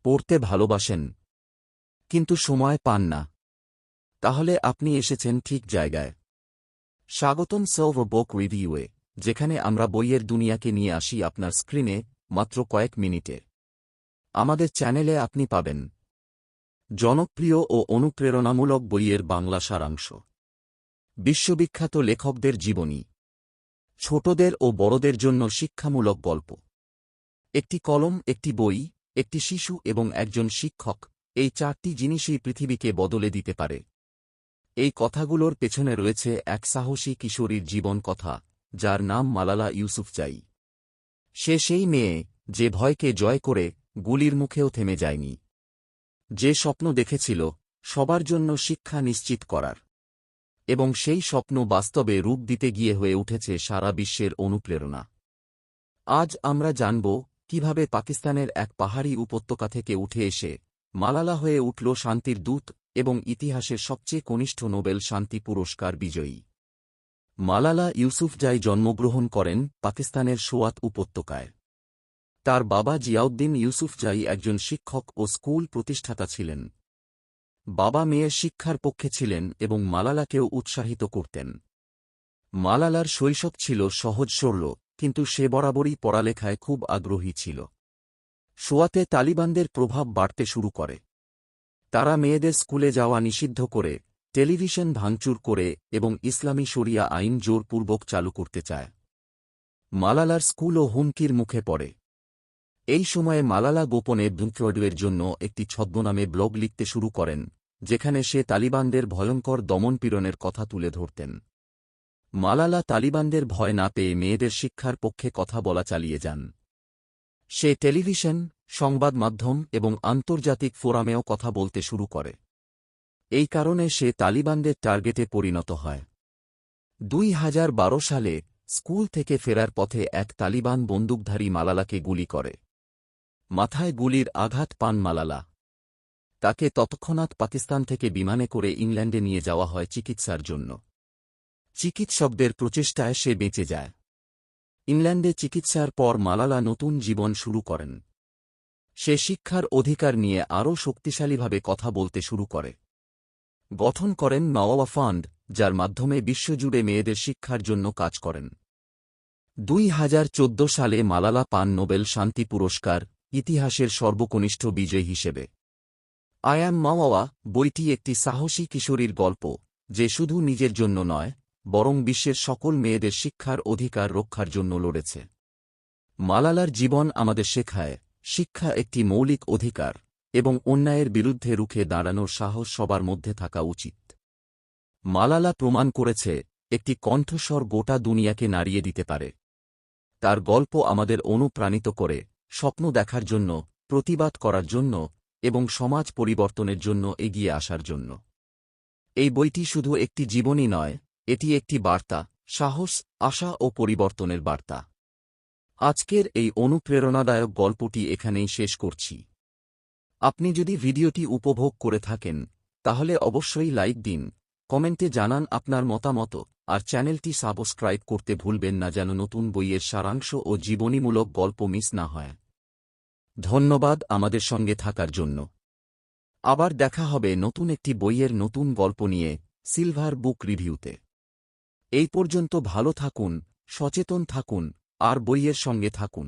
পড়তে ভালোবাসেন কিন্তু সময় পান না, তাহলে আপনি এসেছেন ঠিক জায়গায়। স্বাগতম সিলভার বুক রিভিউয়ে, যেখানে আমরা বইয়ের দুনিয়াকে নিয়ে আসি আপনার স্ক্রিনে মাত্র কয়েক মিনিটে। আমাদের চ্যানেলে আপনি পাবেন জনপ্রিয় ও অনুপ্রেরণামূলক বইয়ের বাংলা সারাংশ, বিশ্ববিখ্যাত লেখকদের জীবনী, ছোটদের ও বড়দের জন্য শিক্ষামূলক গল্প, একটি কলম, একটি বই, একটি শিশু এবং একজন শিক্ষক, এই চারটি জিনিসই পৃথিবীকে বদলে দিতে পারে। এই কথাগুলোর পেছনে রয়েছে এক সাহসী কিশোরীর জীবন কথা, যার নাম মালালা ইউসুফজাই। সে সেই মেয়ে যে ভয়কে জয় করে গুলির মুখেও থেমে যায়নি, যে স্বপ্ন দেখেছিল সবার জন্য শিক্ষা নিশ্চিত করার, এবং সেই স্বপ্ন বাস্তবে রূপ দিতে গিয়ে হয়ে উঠেছে সারা বিশ্বের অনুপ্রেরণা। আজ আমরা জানব কিভাবে পাকিস্তানের এক পাহাড়ি উপত্যকা থেকে উঠে এসে মালালা হয়ে উঠল শান্তির দূত এবং ইতিহাসের সবচেয়ে কনিষ্ঠ নোবেল শান্তি পুরস্কার বিজয়ী। মালালা ইউসুফজাই জন্মগ্রহণ করেন পাকিস্তানের সোয়াত উপত্যকায়। তার বাবা জিয়াউদ্দিন ইউসুফজাই একজন শিক্ষক ও স্কুল প্রতিষ্ঠাতা ছিলেন। বাবা মেয়ের শিক্ষার পক্ষে ছিলেন এবং মালালাকেও উৎসাহিত করতেন। মালালার শৈশব ছিল সহজ সরল, কিন্তু সে বরাবরই পড়ালেখায় খুব আগ্রহী ছিল। সোয়াতে তালিবানদের প্রভাব বাড়তে শুরু করে। তারা মেয়েদের স্কুলে যাওয়া নিষিদ্ধ করে, টেলিভিশন ভাঙচুর করে এবং ইসলামী শরিয়া আইন জোরপূর্বক চালু করতে চায়। মালালার স্কুলও হুমকির মুখে পড়ে। এই সময়ে মালালা গোপনে বুকওয়ার্ডের জন্য একটি ছদ্মনামে ব্লগ লিখতে শুরু করেন, যেখানে সে তালিবানদের ভয়ঙ্কর দমনপীড়নের কথা তুলে ধরতেন। মালালা তালিবানদের ভয় না পেয়ে মেয়েদের শিক্ষার পক্ষে কথা বলা চালিয়ে যান। সে টেলিভিশন, সংবাদ মাধ্যম এবং আন্তর্জাতিক ফোরামেও কথা বলতে শুরু করে। এই কারণে সে তালিবানদের টার্গেটে পরিণত হয়। 2012 সালে স্কুল থেকে ফেরার পথে এক তালিবান বন্দুকধারী মালালাকে গুলি করে। মাথায় গুলির আঘাত পান মালালা। তাকে তৎক্ষণাৎ পাকিস্তান থেকে বিমানে করে ইংল্যান্ডে নিয়ে যাওয়া হয় চিকিৎসার জন্য। চিকিৎসকদের প্রচেষ্টায় সে বেঁচে যায়। ইংল্যান্ডে চিকিৎসার পর মালালা নতুন জীবন শুরু করেন। সে শিক্ষার অধিকার নিয়ে আরও শক্তিশালীভাবে কথা বলতে শুরু করে। গঠন করেন মাওয়া ফান্ড, যার মাধ্যমে বিশ্বজুড়ে মেয়েদের শিক্ষার জন্য কাজ করেন। 2014 সালে মালালা পান নোবেল শান্তি পুরস্কার, ইতিহাসের সর্বকনিষ্ঠ বিজয়ী হিসেবে। আই অ্যাম মাওয়া বইটি একটি সাহসী কিশোরীর গল্প, যে শুধু নিজের জন্য নয়, বরং বিশ্বের সকল মেয়েদের শিক্ষার অধিকার রক্ষার জন্য লড়েছে। মালালার জীবন আমাদের শেখায়, শিক্ষা একটি মৌলিক অধিকার এবং অন্যায়ের বিরুদ্ধে রুখে দাঁড়ানোর সাহস সবার মধ্যে থাকা উচিত। মালালা প্রমাণ করেছে, একটি কণ্ঠস্বর গোটা দুনিয়াকে নাড়িয়ে দিতে পারে। তার গল্প আমাদের অনুপ্রাণিত করে, স্বপ্ন দেখার জন্য, প্রতিবাদ করার জন্য এবং সমাজ পরিবর্তনের জন্য এগিয়ে আসার জন্য। এই বইটি শুধু একটি জীবনী নয়, এটি একটি বার্তা, সাহস, আশা ও পরিবর্তনের বার্তা। আজকের এই অনুপ্রেরণাদায়ক গল্পটি এখানেই শেষ করছি। আপনি যদি ভিডিওটি উপভোগ করে থাকেন, তাহলে অবশ্যই লাইক দিন, কমেন্টে জানান আপনার মতামত, আর চ্যানেলটি সাবস্ক্রাইব করতে ভুলবেন না যেন নতুন বইয়ের সারাংশ ও জীবনীমূলক গল্প মিস না হয়। ধন্যবাদ আমাদের সঙ্গে থাকার জন্য। আবার দেখা হবে নতুন একটি বইয়ের নতুন গল্প নিয়ে সিলভার বুক রিভিউতে। এই পর্যন্ত ভালো থাকুন, সচেতন থাকুন আর বইয়ের সঙ্গে থাকুন।